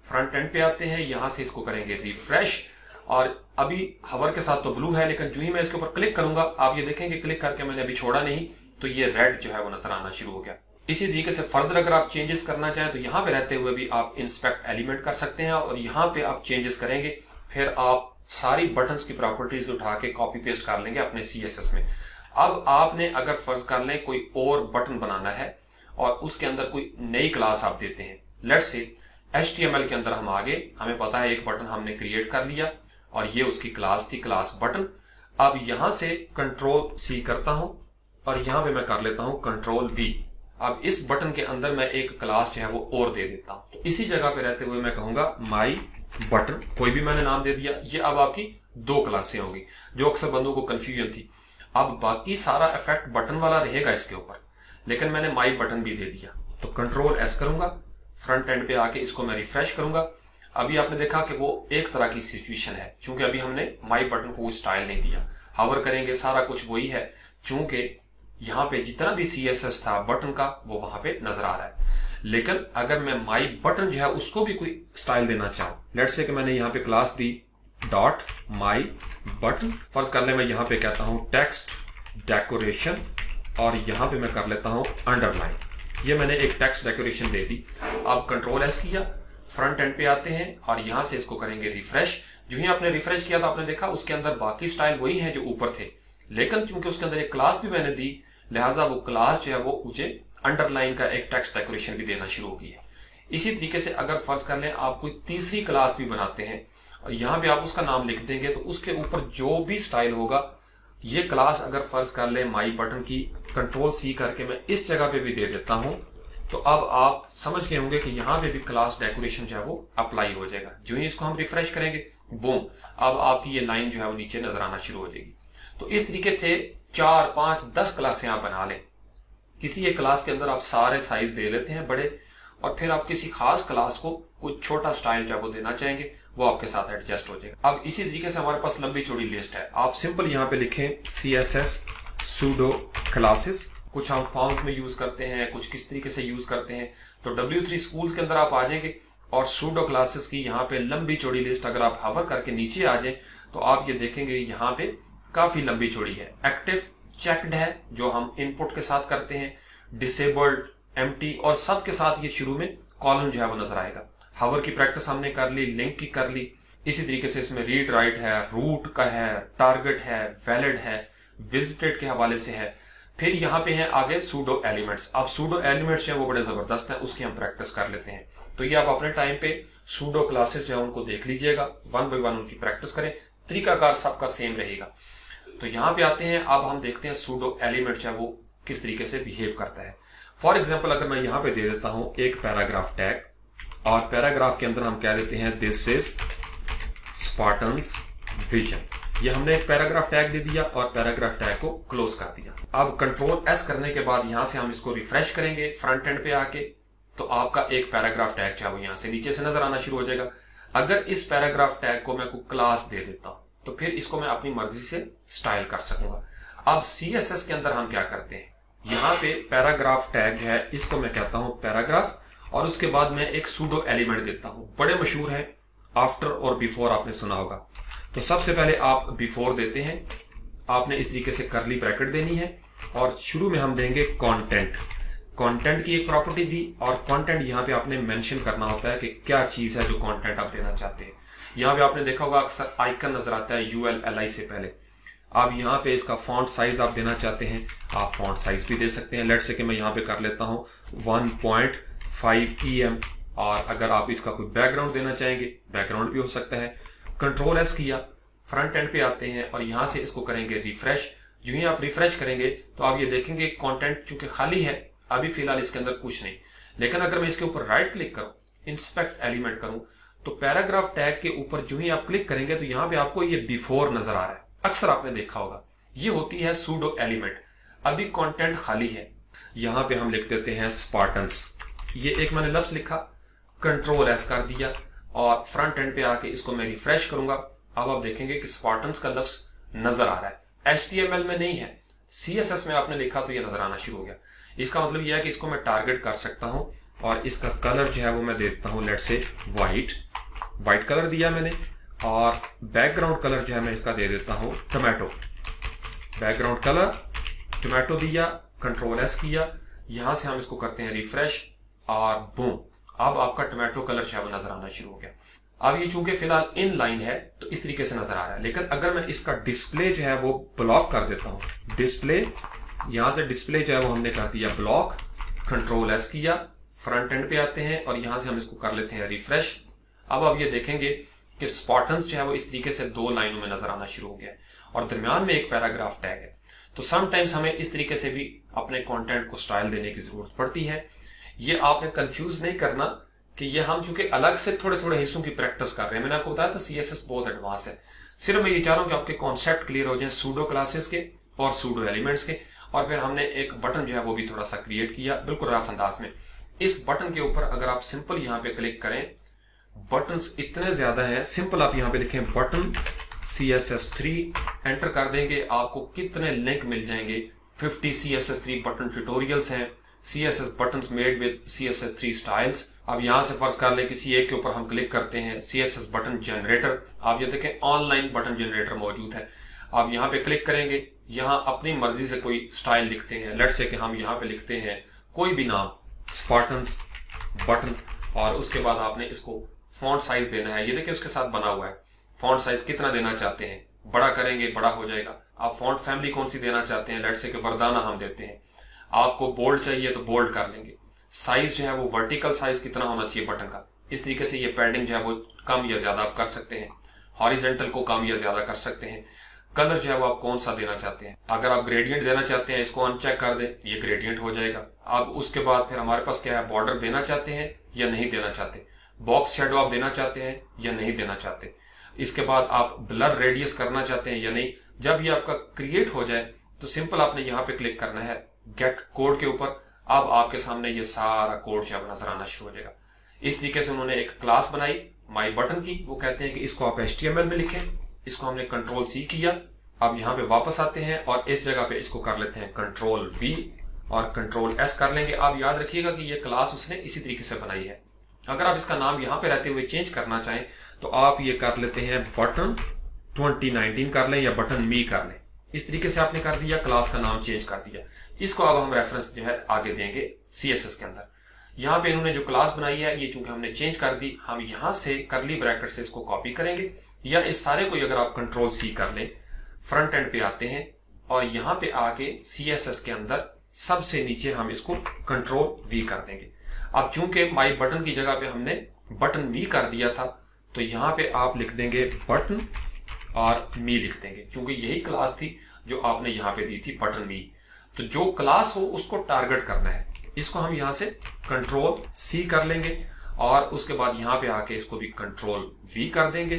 फ्रंट एंड पे आते हैं, यहां से इसको करेंगे रिफ्रेश और अभी हवर के साथ तो ब्लू है लेकिन जो ही मैं इसके ऊपर क्लिक करूंगा आप ये देखेंगे क्लिक करके मैंने अभी छोड़ा नहीं तो ये रेड जो है वो नजर आना शुरू हो गया। इसी तरीके से फर्दर अगर आप चेंजेस करना चाहें तो यहाँ पे रहते हुए भी आप इंस्पेक्ट एलिमेंट कर सकते हैं और यहाँ पे आप चेंजेस करेंगे, फिर आप सारी बटन्स की प्रॉपर्टीज उठा के कॉपी पेस्ट कर लेंगे अपने CSS में। अब आपने अगर फर्ज कर लें कोई और बटन बनाना है और उसके अंदर कोई नई क्लास आप देते हैं, लेट्स से HTML के अंदर हम आगे, हमें पता है एक बटन हमने क्रिएट कर लिया और ये उसकी क्लास थी, क्लास बटन। अब यहां से कंट्रोल C करता हूं और यहां पे मैं कर लेता हूं कंट्रोल V। अब इस बटन के अंदर मैं एक क्लास जो है वो और दे देता हूं, तो इसी जगह पे रहते हुए मैं कहूंगा माई बटन, कोई भी मैंने नाम दे दिया। ये अब आपकी 2 क्लासें होंगी जो अक्सर बंदों को कंफ्यूजन थी। अब बाकी सारा इफेक्ट बटन वाला रहेगा इसके ऊपर, लेकिन मैंने माई बटन भी दे दिया तो कंट्रोल S करूंगा, फ्रंट एंड पे आके इसको मैं रिफ्रेश करूंगा। अभी आपने देखा कि वो एक तरह की सिचुएशन है क्योंकि अभी हमने माई बटन को स्टाइल नहीं दिया। हवर करेंगे सारा कुछ वही है क्योंकि यहाँ पे जितना भी CSS था बटन का वो वहां पे नजर आ रहा है। लेकिन अगर मैं माई बटन जो है उसको भी कोई स्टाइल देना चाहूं, लेट्स से कि मैंने यहाँ पे क्लास दी डॉट माई बटन, फर्ज कर ले मैं यहाँ पे कहता हूं टेक्स्ट डेकोरेशन और यहाँ पे मैं कर लेता हूं अंडरलाइन। ये मैंने एक टेक्स्ट डेकोरेशन दे दी। अब कंट्रोल S किया, फ्रंट एंड पे आते हैं और यहां से इसको करेंगे रिफ्रेश। जो ही आपने रिफ्रेश किया तो आपने देखा उसके अंदर बाकी स्टाइल वही है जो ऊपर थे, लेकिन चूंकि उसके अंदर एक क्लास भी मैंने दी लिहाजा वो क्लास जो है वो मुझे अंडरलाइन का एक टेक्स्ट डेकोरेशन भी देना शुरू हो गई है। इसी तरीके से अगर फर्ज कर लें आप कोई तीसरी क्लास भी बनाते हैं और यहाँ पे आप उसका नाम लिख देंगे तो उसके ऊपर जो भी स्टाइल होगा ये क्लास अगर फर्ज कर ले माई बटन की कंट्रोल सी करके मैं इस जगह पे भी दे देता हूं, तो अब आप समझ गए होंगे कि यहां पे भी क्लास डेकोरेशन जो है वो अप्लाई हो जाएगा। जो ही इसको हम रिफ्रेश करेंगे, बूम, अब आपकी ये लाइन जो है वो नीचे नजर आना शुरू हो जाएगी। तो इस तरीके से 4, 5, 10 क्लासें आप बना लें। किसी एक क्लास के अंदर आप सारे साइज दे लेते हैं बड़े, और फिर आप किसी खास क्लास को कुछ छोटा स्टाइल जो है वो देना चाहेंगे, वो आपके साथ एडजस्ट हो जाएगा। अब इसी तरीके से हमारे पास लंबी चौड़ी लिस्ट है। आप सिंपल यहाँ पे लिखें CSS सूडो क्लासेस। कुछ हम फॉर्म्स में यूज करते हैं, कुछ किस तरीके से यूज करते हैं। तो W3 स्कूल्स के अंदर आप आ जाएंगे और सूडो क्लासेस की यहाँ पे लंबी चौड़ी लिस्ट अगर आप हवर करके नीचे आ जाए तो आप ये देखेंगे यहाँ पे काफी लंबी चौड़ी है। एक्टिव, चेक्ड है जो हम इनपुट के साथ करते हैं, डिसेबल्ड, एम्प्टी, और सब के साथ ये शुरू में कॉलम जो है वो नजर आएगा। हवर की प्रैक्टिस हमने कर ली, लिंक की कर ली। इसी तरीके से इसमें रीड राइट है, रूट का है, टारगेट है, वैलिड है, विजिटेड के हवाले से है। फिर यहाँ पे है आगे सूडो एलिमेंट्स। अब सूडो एलिमेंट्स जो है वो बड़े जबरदस्त हैं, उसकी हम प्रैक्टिस कर लेते हैं। तो ये आप अपने टाइम पे सूडो क्लासेस जो है उनको देख लीजिएगा, 1 बाय 1 उनकी प्रैक्टिस करें। तरीकाकार सबका सेम रहेगा। तो यहाँ पे आते हैं, अब हम देखते हैं सूडो एलिमेंट जो है वो किस तरीके से बिहेव करता है। फॉर एग्जाम्पल अगर मैं यहाँ पे दे देता हूं एक पैराग्राफ टैग, और पैराग्राफ के अंदर हम कह देते हैं दिस इज स्पार्टन्स विजन। ये हमने एक पैराग्राफ टैग दे दिया और पैराग्राफ टैग को क्लोज कर दिया। अब कंट्रोल S करने के बाद यहां से हम इसको रिफ्रेश करेंगे फ्रंट एंड पे आके, तो आपका एक पैराग्राफ टैग जो है वो यहां से नीचे से नजर आना शुरू हो जाएगा। अगर इस पैराग्राफ टैग को मैं कोई क्लास दे देता हूं तो फिर इसको मैं अपनी मर्जी से स्टाइल कर सकूंगा। अब CSS के अंदर हम क्या करते हैं, यहाँ पे पैराग्राफ टैग जो है इसको मैं कहता हूं पैराग्राफ, और उसके बाद मैं एक सूडो एलिमेंट देता हूं। बड़े मशहूर हैं, आफ्टर और बिफोर आपने सुना होगा। तो सबसे पहले आप बिफोर देते हैं, आपने इस तरीके से करली ब्रैकेट देनी है, और शुरू में हम देंगे कंटेंट। कंटेंट की एक प्रॉपर्टी दी, और कंटेंट यहाँ पे आपने मेंशन करना होता है कि क्या चीज है जो कंटेंट आप देना चाहते हैं। यहाँ पे आपने देखा होगा अक्सर आइकन नजर आता है ULLI से पहले। अब यहाँ पे इसका फॉन्ट साइज आप देना चाहते हैं, आप फॉन्ट साइज भी दे सकते हैं। लेट्स से कि मैं यहाँ पे कर लेता हूँ 1.5 EM, और अगर आप इसका कोई बैकग्राउंड देना चाहेंगे, बैकग्राउंड भी हो सकता है। कंट्रोल S किया, फ्रंट एंड पे आते हैं और यहां से इसको करेंगे रिफ्रेश। जो ही आप रिफ्रेश करेंगे तो आप ये देखेंगे कंटेंट चूंकि खाली है, अभी फिलहाल इसके अंदर कुछ नहीं। लेकिन अगर मैं इसके ऊपर राइट क्लिक करूं, इंस्पेक्ट एलिमेंट करूं, तो पैराग्राफ टैग के ऊपर जो ही आप क्लिक करेंगे तो यहां पे आपको ये बिफोर नजर आ रहा है। अक्सर आपने देखा होगा, ये होती है सूडो एलिमेंट। अभी कंटेंट खाली है, यहां पे हम लिख देते हैं स्पार्टन्स। ये एक मैंने लफ्ज लिखा, कंट्रोल S कर दिया, और फ्रंट एंड पे आके इसको मैं रिफ्रेश करूंगा। अब आप देखेंगे कि स्पार्टन्स का लफ्ज नजर आ रहा है। HTML में नहीं है, CSS में आपने लिखा तो ये नजर आना शुरू हो गया। इसका मतलब यह है कि इसको मैं टारगेट कर सकता हूं, और इसका कलर जो है वो मैं दे देता हूं लेट्स से व्हाइट कलर दिया मैंने, और बैकग्राउंड कलर जो है मैं इसका दे देता हूं टोमेटो। बैकग्राउंड कलर टोमेटो दिया, कंट्रोल S किया, यहां से हम इसको करते हैं रिफ्रेश, और बूम, अब आपका टोमेटो कलर जो है वो नजर आना शुरू हो गया। अब ये चूंकि फिलहाल इन लाइन है तो इस तरीके से नजर आ रहा है। लेकिन अगर मैं इसका डिस्प्ले जो है वो ब्लॉक कर देता हूं, डिस्प्ले, यहां से डिस्प्ले जो है वो हमने कर दिया ब्लॉक, कंट्रोल S किया, फ्रंट एंड पे आते हैं और यहां से हम इसको कर लेते हैं रिफ्रेश। अब आप ये देखेंगे कि स्पार्टन्स जो है वो इस तरीके से 2 लाइनों में नजर आना शुरू हो गया है, और दरमियान में एक पैराग्राफ टैग है। तो समटाइम्स हमें इस तरीके से भी अपने कंटेंट को स्टाइल देने की जरूरत पड़ती है। ये आपने कंफ्यूज नहीं करना कि ये हम चूंकि अलग से थोड़े थोड़े हिस्सों की प्रैक्टिस कर रहे हैं। मैंने आपको बताया था CSS बहुत एडवांस है। सिर्फ मैं ये चाह रहा हूं कि आपके कॉन्सेप्ट क्लियर हो जाए सूडो क्लासेस के और सूडो एलिमेंट्स के। और फिर हमने एक बटन जो है वो भी थोड़ा सा क्रिएट किया, बिल्कुल रफ अंदाज में। इस बटन के ऊपर अगर आप सिंपल यहाँ पे क्लिक करें, बटन्स इतने ज्यादा हैं, सिंपल आप यहाँ पे लिखें बटन CSS3, एंटर कर देंगे, आपको कितने लिंक मिल जाएंगे। 50 CSS3 बटन ट्यूटोरियल्स हैं, CSS buttons made with CSS3 styles। अब यहां से फर्ज कर ले किसी एक के ऊपर हम क्लिक करते हैं, CSS बटन जनरेटर। आप ये देखें ऑनलाइन बटन जनरेटर मौजूद है। आप यहाँ पे क्लिक करेंगे, यहाँ अपनी मर्जी से कोई स्टाइल लिखते हैं। लेट्स से कि हम यहाँ पे लिखते हैं कोई भी नाम, स्पार्टन्स बटन, और उसके बाद आपने इसको फॉन्ट साइज देना है। ये देखिए उसके साथ बना हुआ है। फॉन्ट साइज कितना देना चाहते हैं, बड़ा करेंगे बड़ा हो जाएगा। आप फॉन्ट फैमिली कौन सी देना चाहते हैं, लेट्स से कि वर्दाना हम देते हैं। आपको बोल्ड चाहिए तो बोल्ड कर लेंगे। साइज जो है वो वर्टिकल साइज कितना होना चाहिए बटन का, इस तरीके से ये पैडिंग जो है वो कम या ज्यादा आप कर सकते हैं। हॉरिजेंटल को कम या ज्यादा कर सकते हैं। कलर जो है वो आप कौन सा देना चाहते हैं। अगर आप ग्रेडियंट देना चाहते हैं, इसको अनचेक कर दें, ये ग्रेडियंट हो जाएगा। अब उसके बाद फिर हमारे पास क्या है, बॉर्डर देना चाहते हैं या नहीं देना चाहते, बॉक्स शेडो आप देना चाहते हैं या नहीं देना चाहते, इसके बाद आप ब्लर रेडियस करना चाहते हैं या नहीं। जब ये आपका क्रिएट हो जाए तो सिंपल आपने यहाँ पे क्लिक करना है गेट कोड के ऊपर। अब आपके सामने ये सारा कोड जो है नजर आना शुरू हो जाएगा। इस तरीके से उन्होंने एक क्लास बनाई माई बटन की, वो कहते हैं कि इसको आप HTML में लिखें। इसको हमने Ctrl+C किया। अब यहाँ पे वापस आते हैं और इस जगह पे इसको कर लेते हैं Ctrl+V और Ctrl+S कर लेंगे। आप याद रखिएगा कि ये क्लास उसने इसी तरीके से बनाई है। अगर आप इसका नाम यहाँ पे रहते हुए चेंज करना चाहें तो आप ये कर लेते हैं बटन 2019 कर लें या बटन मी कर लें। इस तरीके से आपने कर दिया, क्लास का नाम चेंज कर दिया। इसको अब हम रेफरेंस जो है आगे देंगे CSS के अंदर। यहाँ पे इन्होंने जो क्लास बनाई है ये चूंकि हमने चेंज कर दी, हम यहाँ से करली ब्रैकेट से इसको कॉपी करेंगे या इस सारे को अगर आप Ctrl+C कर लें, फ्रंट एंड पे आते हैं और यहाँ पे आके CSS के अंदर सबसे नीचे हम इसको Ctrl+V कर देंगे। अब चूंकि माई बटन की जगह पे हमने बटन मी कर दिया था तो यहाँ पे आप लिख देंगे बटन और मी लिख देंगे, चूंकि यही क्लास थी जो आपने यहाँ पे दी थी बटन मी। तो जो क्लास हो उसको टारगेट करना है। इसको हम यहाँ से Ctrl+C कर लेंगे और उसके बाद यहाँ पे आके इसको भी Ctrl+V कर देंगे,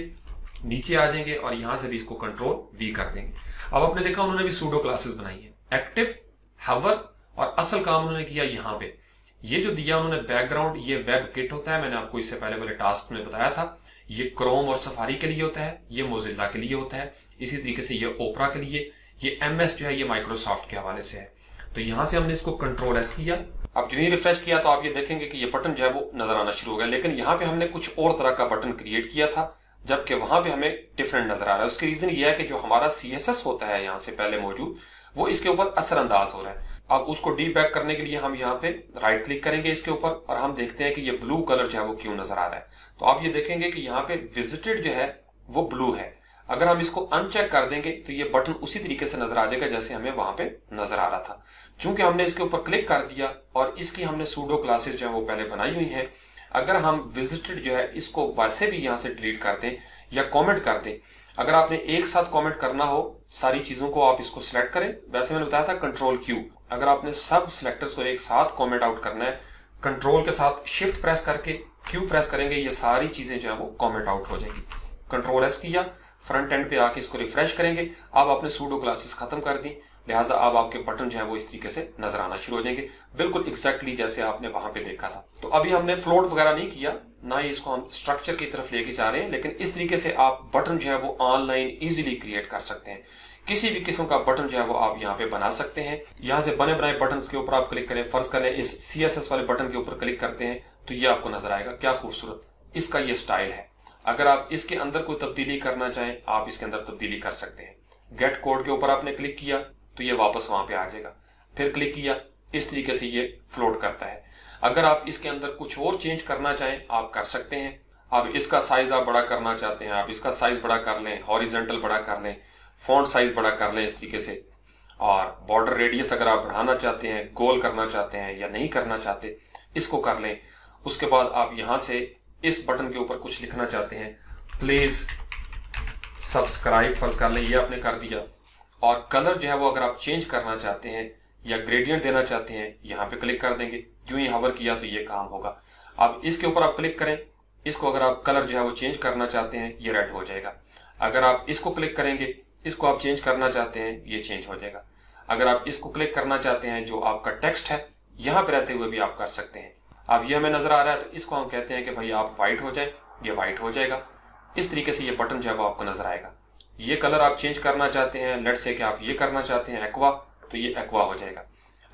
नीचे आ जाएंगे और यहां से भी इसको Ctrl+V कर देंगे। अब आपने देखा उन्होंने भी सूडो क्लासेस बनाई है, एक्टिव, हवर और असल काम उन्होंने किया यहाँ पे। ये जो दिया उन्होंने बैकग्राउंड, ये वेब किट होता है, मैंने आपको इससे पहले वाले टास्क में बताया था। ये क्रोम और सफारी के लिए होता है, ये मोजिल्ला के लिए होता है, इसी तरीके से ये ओपरा के लिए, ये MS जो है ये माइक्रोसॉफ्ट के हवाले से है। तो यहां से हमने इसको Ctrl+S किया। अब जो रिफ्रेश किया तो आप ये देखेंगे कि ये बटन जो है वो नजर आना शुरू हो गया, लेकिन यहाँ पे हमने कुछ और तरह का बटन क्रिएट किया था जबकि वहां पे हमें डिफरेंट नजर आ रहा है। उसकी रीजन ये है कि जो हमारा CSS होता है यहाँ से पहले मौजूद, वो इसके ऊपर असरअंदाज हो रहा है। अब उसको डीबैक करने के लिए हम यहाँ पे राइट क्लिक करेंगे इसके ऊपर और हम देखते हैं कि ये ब्लू कलर जो है वो क्यों नजर आ रहा है। तो आप ये देखेंगे कि यहाँ पे विजिटेड जो है वो ब्लू है। अगर हम इसको अनचेक कर देंगे तो ये बटन उसी तरीके से नजर आ जाएगा जैसे हमें वहां पे नजर आ रहा था। चूंकि हमने इसके ऊपर क्लिक कर दिया और इसकी हमने सूडो क्लासेस जो है वो पहले बनाई हुई है, अगर हम विजिटेड जो है इसको वैसे भी यहां से डिलीट कर दें या कमेंट कर दें, अगर आपने एक साथ कमेंट करना हो सारी चीजों को आप इसको सिलेक्ट करें। वैसे मैंने बताया था Ctrl+Q। अगर आपने सब सिलेक्टर्स को एक साथ कमेंट आउट करना है, कंट्रोल के साथ शिफ्ट प्रेस करके Q प्रेस करेंगे, ये सारी चीजें जो है वो कमेंट आउट हो जाएगी। Ctrl+S किया, फ्रंट एंड पे आके इसको रिफ्रेश करेंगे। अब आपने सूडो क्लासेस खत्म कर दी, लिहाजा अब आपके बटन जो है वो इस तरीके से नजर आना शुरू हो जाएंगे, बिल्कुल एग्जैक्टली जैसे आपने वहां पे देखा था। तो अभी हमने फ्लोट वगैरह नहीं किया, ना ही इसको हम स्ट्रक्चर की तरफ लेके जा रहे हैं, लेकिन इस तरीके से आप बटन जो है वो ऑनलाइन इजीली क्रिएट कर सकते हैं। किसी भी किस्म का बटन जो है वो आप यहाँ पे बना सकते हैं। यहाँ से बने बनाए बटन के ऊपर आप क्लिक करें, फर्ज करें इस CSS वाले बटन के ऊपर क्लिक करते हैं तो ये आपको नजर आएगा, क्या खूबसूरत इसका ये स्टाइल है। अगर आप इसके अंदर कोई तब्दीली करना चाहें आप इसके अंदर तब्दीली कर सकते हैं। गेट कोड के ऊपर आपने क्लिक किया तो ये वापस वहां पे आ जाएगा, फिर क्लिक किया, इस तरीके से ये फ्लोट करता है। अगर आप इसके अंदर कुछ और चेंज करना चाहें आप कर सकते हैं। अब इसका साइज आप बड़ा करना चाहते हैं, आप इसका साइज बड़ा कर लें, हॉरिजॉन्टल बड़ा कर लें, फॉन्ट साइज बड़ा कर लें इस तरीके से। और बॉर्डर रेडियस अगर आप बढ़ाना चाहते हैं, गोल करना चाहते हैं या नहीं करना चाहते, इसको कर लें। उसके बाद आप यहां से इस बटन के ऊपर कुछ लिखना चाहते हैं, प्लीज सब्सक्राइब फर्ज कर लें, ये आपने कर दिया। और कलर जो है वो अगर आप चेंज करना चाहते हैं या ग्रेडियंट देना चाहते हैं, यहाँ पे क्लिक कर देंगे। जो ही हवर किया तो ये काम होगा। अब इसके ऊपर आप क्लिक करें, इसको अगर आप कलर जो है वो चेंज करना चाहते हैं ये रेड हो जाएगा। अगर आप इसको क्लिक करेंगे, इसको आप चेंज करना चाहते हैं ये चेंज हो जाएगा। अगर आप इसको क्लिक करना चाहते हैं, जो आपका टेक्स्ट है यहाँ पे रहते हुए भी आप कर सकते हैं। अब ये हमें नजर आ रहा है तो इसको हम कहते हैं कि भाई आप व्हाइट हो जाए, ये व्हाइट हो जाएगा। इस तरीके से ये बटन जो है वो आपको नजर आएगा। ये कलर आप चेंज करना चाहते हैं, लेट से कि आप ये करना चाहते हैं एक्वा, तो ये एक्वा हो जाएगा।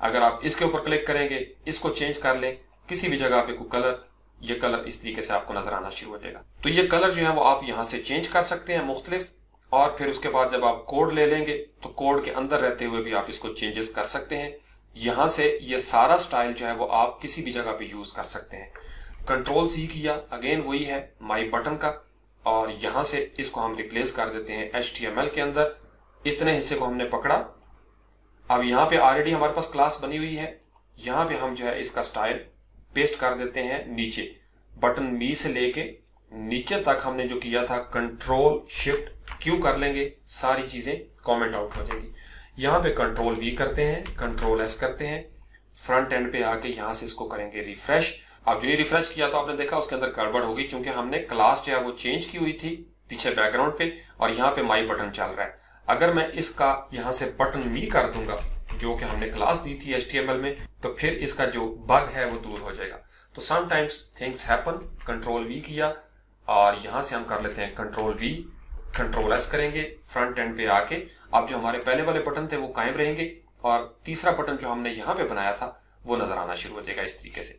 अगर आप इसके ऊपर क्लिक करेंगे, इसको चेंज कर लें किसी भी जगह पे कोई कलर, ये कलर इस तरीके से आपको नजर आना शुरू हो जाएगा। तो ये कलर जो है वो आप यहाँ से चेंज कर सकते हैं मुख्तलिफ। और फिर उसके बाद जब आप कोड ले लेंगे तो कोड के अंदर रहते हुए भी आप इसको चेंजेस कर सकते हैं। यहां से ये सारा स्टाइल जो है वो आप किसी भी जगह पे यूज कर सकते हैं। Ctrl+C किया, अगेन वही है माई बटन का, और यहां से इसको हम रिप्लेस कर देते हैं HTML के अंदर। इतने हिस्से को हमने पकड़ा। अब यहाँ पे ऑलरेडी हमारे पास क्लास बनी हुई है, यहाँ पे हम जो है इसका स्टाइल पेस्ट कर देते हैं नीचे। बटन मी से लेके नीचे तक हमने जो किया था Ctrl+Shift+ क्यों कर लेंगे, सारी चीजें कमेंट आउट हो जाएगी। यहाँ पे कंट्रोल वी करते हैं, कंट्रोल एस करते हैं, फ्रंट एंड पे आके यहाँ से इसको करेंगे रिफ्रेश। अब जो ये रिफ्रेश किया तो आपने देखा उसके अंदर गड़बड़ होगी, क्योंकि हमने क्लास जो है वो चेंज की हुई थी पीछे बैकग्राउंड पे, और यहाँ पे माई बटन चल रहा है। अगर मैं इसका यहाँ से बटन मी कर दूंगा जो कि हमने क्लास दी थी HTML में, तो फिर इसका जो बग है वो दूर हो जाएगा। तो sometimes things happen. Control we किया और यहां से हम कर लेते हैं कंट्रोल वी, कंट्रोल एस करेंगे, फ्रंट एंड पे आके अब जो हमारे पहले वाले बटन थे वो कायम रहेंगे और तीसरा बटन जो हमने यहाँ पे बनाया था वो नजर आना शुरू हो जाएगा इस तरीके से।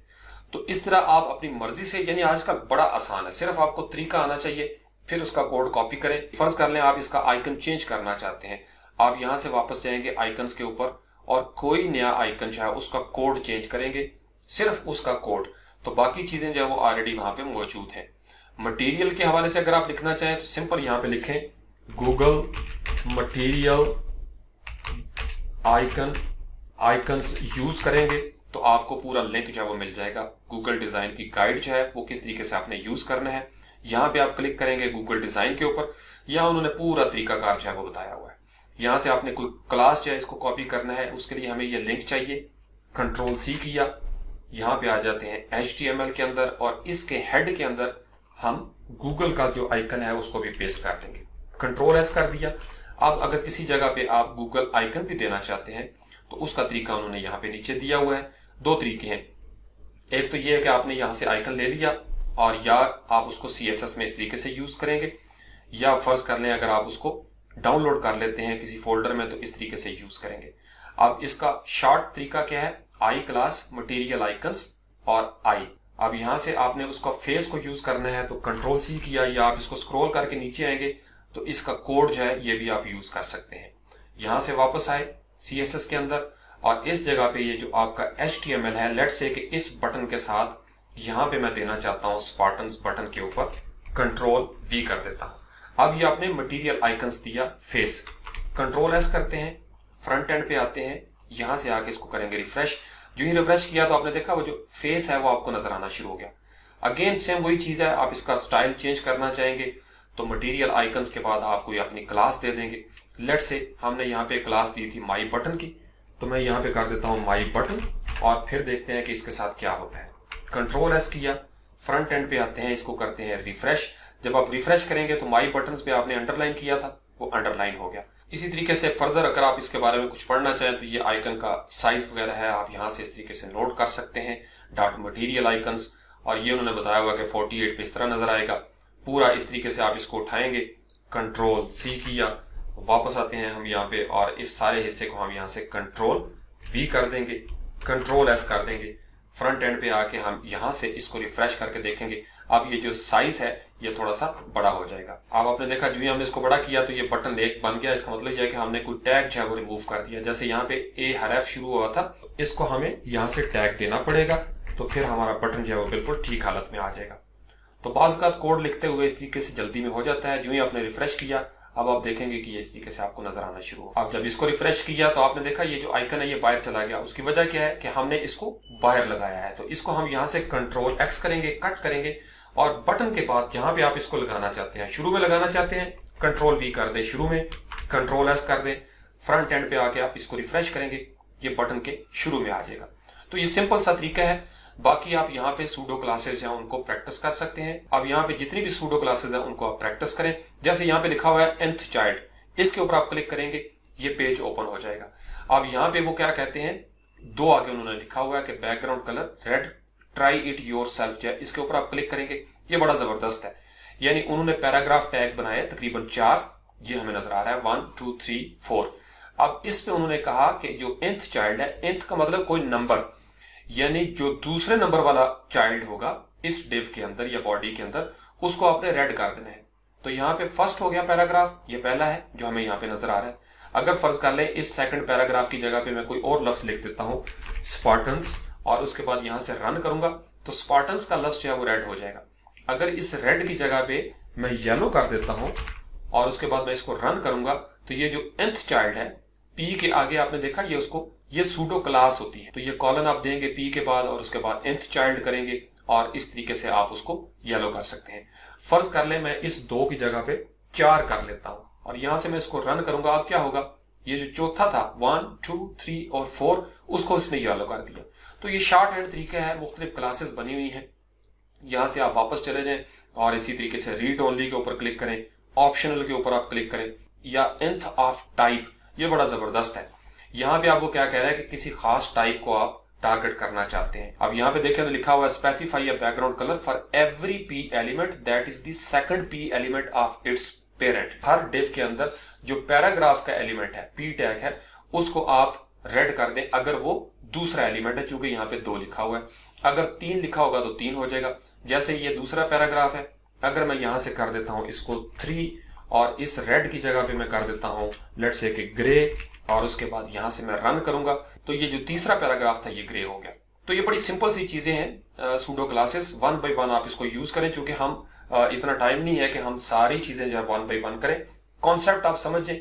तो इस तरह आप अपनी मर्जी से, यानी आजकल बड़ा आसान है, सिर्फ आपको तरीका आना चाहिए, फिर उसका कोड कॉपी करें। फर्ज कर लें आप इसका आइकन चेंज करना चाहते हैं, आप यहां से वापस जाएंगे आइकन्स के ऊपर और कोई नया आइकन जो है उसका कोड चेंज करेंगे, सिर्फ उसका कोड। तो बाकी चीजें जो है वो ऑलरेडी वहां पे मौजूद है। मटेरियल के हवाले से अगर आप लिखना चाहें तो सिंपल यहां पे लिखें गूगल मटेरियल आइकन्स यूज करेंगे तो आपको पूरा लिंक जो है वो मिल जाएगा। गूगल डिजाइन की गाइड जो है वो किस तरीके से आपने यूज करना है, यहाँ पे आप क्लिक करेंगे गूगल डिजाइन के ऊपर, यहाँ उन्होंने पूरा तरीकाकार जो है वो बताया हुआ है। यहाँ से आपने कोई क्लास जो है इसको कॉपी करना है, उसके लिए हमें ये लिंक चाहिए। कंट्रोल सी किया, यहाँ पे आ जाते हैं HTML के अंदर और इसके हेड के अंदर हम गूगल का जो आइकन है उसको भी पेस्ट कर देंगे। कंट्रोल एस कर दिया। अब अगर किसी जगह पे आप गूगल आइकन भी देना चाहते हैं तो उसका तरीका उन्होंने यहाँ पे नीचे दिया हुआ है। दो तरीके हैं, एक तो ये है कि आपने यहाँ से आइकन ले लिया और या आप उसको CSS में इस तरीके से यूज करेंगे, या फर्ज कर लें अगर आप उसको डाउनलोड कर लेते हैं किसी फोल्डर में तो इस तरीके से यूज करेंगे। अब इसका शॉर्ट तरीका क्या है, आई क्लास मटेरियल आइकन्स और आई। अब यहां से आपने उसका फेस को यूज करना है तो कंट्रोल सी किया, या आप इसको स्क्रॉल करके नीचे आएंगे तो इसका कोड जो है ये भी आप यूज कर सकते हैं। यहां से वापस आए CSS के अंदर और इस जगह पे ये जो आपका HTML है, लेट्स से कि इस बटन के साथ यहां पे मैं देना चाहता हूं स्पार्टन्स बटन के ऊपर, कंट्रोल वी कर देता हूं। अब ये आपने मटेरियल आइकन्स दिया फेस, कंट्रोल एस करते हैं, फ्रंट एंड पे आते हैं, यहां से आके इसको करेंगे रिफ्रेश। जो ही रिफ्रेश किया तो आपने देखा वो जो फेस है वो आपको नजर आना शुरू हो गया। अगेन सेम वही चीज है, आप इसका स्टाइल चेंज करना चाहेंगे तो मटेरियल आइकन्स के बाद आप कोई अपनी क्लास दे देंगे। लेट्स से हमने यहाँ पे क्लास दी थी माई बटन की, तो मैं यहाँ पे कर देता हूँ माई बटन और फिर देखते हैं कि इसके साथ क्या होता है। कंट्रोल एस किया, फ्रंट एंड पे आते हैं, इसको करते हैं रिफ्रेश। जब आप रिफ्रेश करेंगे तो माई बटन पे आपने अंडरलाइन किया था वो अंडरलाइन हो गया। इसी तरीके से फर्दर अगर आप इसके बारे में कुछ पढ़ना चाहें तो ये आइकन का साइज वगैरह है, आप यहाँ से इस तरीके से नोट कर सकते हैं, डॉट मटेरियल आइकन्स, और ये उन्होंने बताया हुआ कि 48 पे इस तरह नजर आएगा पूरा। इस तरीके से आप इसको उठाएंगे, कंट्रोल सी किया, वापस आते हैं हम यहाँ पे और इस सारे हिस्से को हम यहाँ से कंट्रोल वी कर देंगे, कंट्रोल एस कर देंगे। फ्रंट एंड पे आके हम यहाँ से इसको रिफ्रेश करके देखेंगे, अब ये जो साइज है ये थोड़ा सा बड़ा हो जाएगा। अब आपने देखा जो ही हमने इसको बड़ा किया तो ये बटन एक बन गया। इसका मतलब यह है कि हमने कोई टैग जो है वो रिमूव कर दिया। जैसे यहाँ पे ए हरफ शुरू हुआ था, इसको हमें यहाँ से टैग देना पड़ेगा, तो फिर हमारा बटन जो है वो बिल्कुल ठीक हालत में आ जाएगा। तो बाज़ कोड लिखते हुए इस तरीके से जल्दी में हो जाता है। जो ही आपने रिफ्रेश किया अब आप देखेंगे कि ये इस तरीके से आपको नजर आना शुरू हो। अब जब इसको रिफ्रेश किया तो आपने देखा ये जो आइकन है ये बाहर चला गया। उसकी वजह क्या है कि हमने इसको बाहर लगाया है। तो इसको हम यहाँ से कंट्रोल एक्स करेंगे, कट करेंगे और बटन के बाद जहां पे आप इसको लगाना चाहते हैं, शुरू में लगाना चाहते हैं, कंट्रोल वी कर दे शुरू में, कंट्रोल एस कर दे, फ्रंट एंड पे आके आप इसको रिफ्रेश करेंगे, ये बटन के शुरू में आ जाएगा। तो ये सिंपल सा तरीका है। बाकी आप यहाँ पे सूडो क्लासेज हैं उनको प्रैक्टिस कर सकते हैं। अब यहाँ पे जितनी भी सूडो क्लासेज हैं उनको आप प्रैक्टिस करें। जैसे यहाँ पे लिखा हुआ है nth चाइल्ड, इसके ऊपर आप क्लिक करेंगे, ये पेज ओपन हो जाएगा। अब यहाँ पे वो क्या कहते हैं, दो आगे उन्होंने लिखा हुआ है कि background colour red, try it your self, इसके ऊपर आप क्लिक करेंगे, ये बड़ा जबरदस्त है। यानी उन्होंने पैराग्राफ टैग बनाए तकरीबन 4, ये हमें नजर आ रहा है 1 2 3 4। अब इस पे उन्होंने कहा कि जो nth चाइल्ड है, nth का मतलब कोई नंबर, यानी जो दूसरे नंबर वाला चाइल्ड होगा इस डिव के अंदर या बॉडी के अंदर, उसको आपने रेड कर देना है। तो यहाँ पे फर्स्ट हो गया पैराग्राफ, ये पहला है जो हमें यहाँ पे नजर आ रहा है। अगर फर्ज कर लें इस सेकंड पैराग्राफ की जगह पे मैं कोई और लफ्ज लिख देता हूं स्पार्टन्स, और उसके बाद यहां से रन करूंगा तो स्पार्टन्स का लफ्ज जो है वो रेड हो जाएगा। अगर इस रेड की जगह पे मैं येलो कर देता हूं और उसके बाद मैं इसको रन करूंगा तो ये जो nth चाइल्ड है, पी के आगे आपने देखा ये उसको, ये सूडो क्लास होती है, तो ये कॉलन आप देंगे पी के बाद और उसके बाद nth चाइल्ड करेंगे और इस तरीके से आप उसको येलो कर सकते हैं। फर्ज कर ले मैं इस 2 की जगह पे 4 कर लेता हूं, और यहां से मैं इसको रन करूंगा। अब क्या होगा, ये जो चौथा था 1 2 3 और 4 उसको इसने येलो कर दिया। तो ये शॉर्ट हैंड तरीका है, मुख्तलिफ क्लासेस बनी हुई हैं। यहां से आप वापस चले जाएं और इसी तरीके से रीड ओनली के ऊपर क्लिक करें, ऑप्शनल के ऊपर आप क्लिक करें, या nth ऑफ टाइप, ये बड़ा जबरदस्त है। यहां पे आपको क्या कह रहा है कि किसी खास टाइप को आप टारगेट करना चाहते हैं। अब यहां पे देखें तो लिखा हुआ है specify a background colour for every P element that is the second P element of its parent. Her div के अंदर जो पैराग्राफ का एलिमेंट है, पी टैग है, उसको आप रेड कर दें अगर वो दूसरा एलिमेंट है, चूंकि यहां पे 2 लिखा हुआ है। अगर 3 लिखा होगा तो 3 हो जाएगा। जैसे ये दूसरा पैराग्राफ है, अगर मैं यहां से कर देता हूं इसको 3 और इस रेड की जगह पे मैं कर देता हूं लेट्स से कि ग्रे, और उसके बाद यहां से मैं रन करूंगा तो ये जो तीसरा पैराग्राफ था ये ग्रे हो गया। तो ये बड़ी सिंपल सी चीजें हैं, सूडो क्लासेस 1 बाय 1 आप इसको यूज करें, चूंकि हम इतना टाइम नहीं है कि हम सारी चीजें जो है 1 बाय 1 करें। कॉन्सेप्ट आप समझें,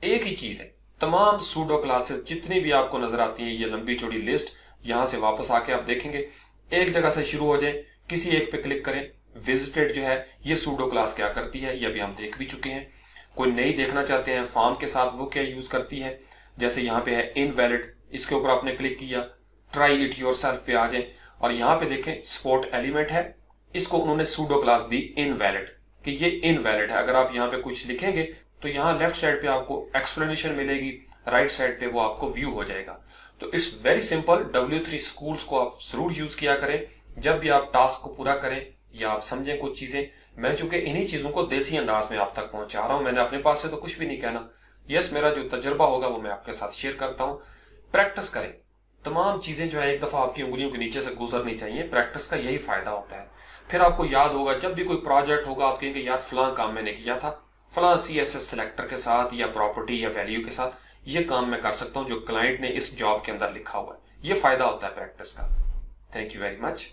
एक ही चीज है। तमाम सूडो क्लासेस जितनी भी आपको नजर आती हैं, ये लंबी चौड़ी लिस्ट, यहां से वापस आके आप देखेंगे एक जगह से शुरू हो जाए, किसी एक पे क्लिक करें। विजिटेड जो है ये सूडो क्लास क्या करती है ये अभी हम देख भी चुके हैं। कोई नई देखना चाहते हैं फॉर्म के साथ, वो क्या यूज करती है, जैसे यहाँ पे है इनवैलिड, इसके ऊपर आपने क्लिक किया, ट्राई इट योरसेल्फ पे आ जाए और यहाँ पे देखें सपोर्ट एलिमेंट है, इसको उन्होंने सूडो क्लास दी इनवैलिड, कि ये इनवैलिड है। अगर आप यहाँ पे कुछ लिखेंगे तो यहाँ लेफ्ट साइड पे आपको एक्सप्लेनेशन मिलेगी, राइट साइड पे वो आपको व्यू हो जाएगा। तो it's very simple. W3 schools को आप जरूर यूज किया करें जब भी आप टास्क को पूरा करें या आप समझें कुछ चीजें। मैं चूंकि इन्हीं चीजों को देसी अंदाज में आप तक पहुंचा रहा हूं, मैंने अपने पास से तो कुछ भी नहीं कहना। यस, मेरा जो तजुर्बा होगा वो मैं आपके साथ शेयर करता हूं। प्रैक्टिस करें, तमाम चीजें जो है एक दफा आपकी उंगलियों के नीचे से गुजरनी चाहिए। प्रैक्टिस का यही फायदा होता है। फिर आपको याद होगा, जब भी कोई प्रोजेक्ट होगा आप कहेंगे यार फलां काम मैंने किया था, फलां CSS सिलेक्टर के साथ या प्रॉपर्टी या वैल्यू के साथ ये काम मैं कर सकता हूं जो क्लाइंट ने इस जॉब के अंदर लिखा हुआ है। ये फायदा होता है प्रैक्टिस का। Thank you very much.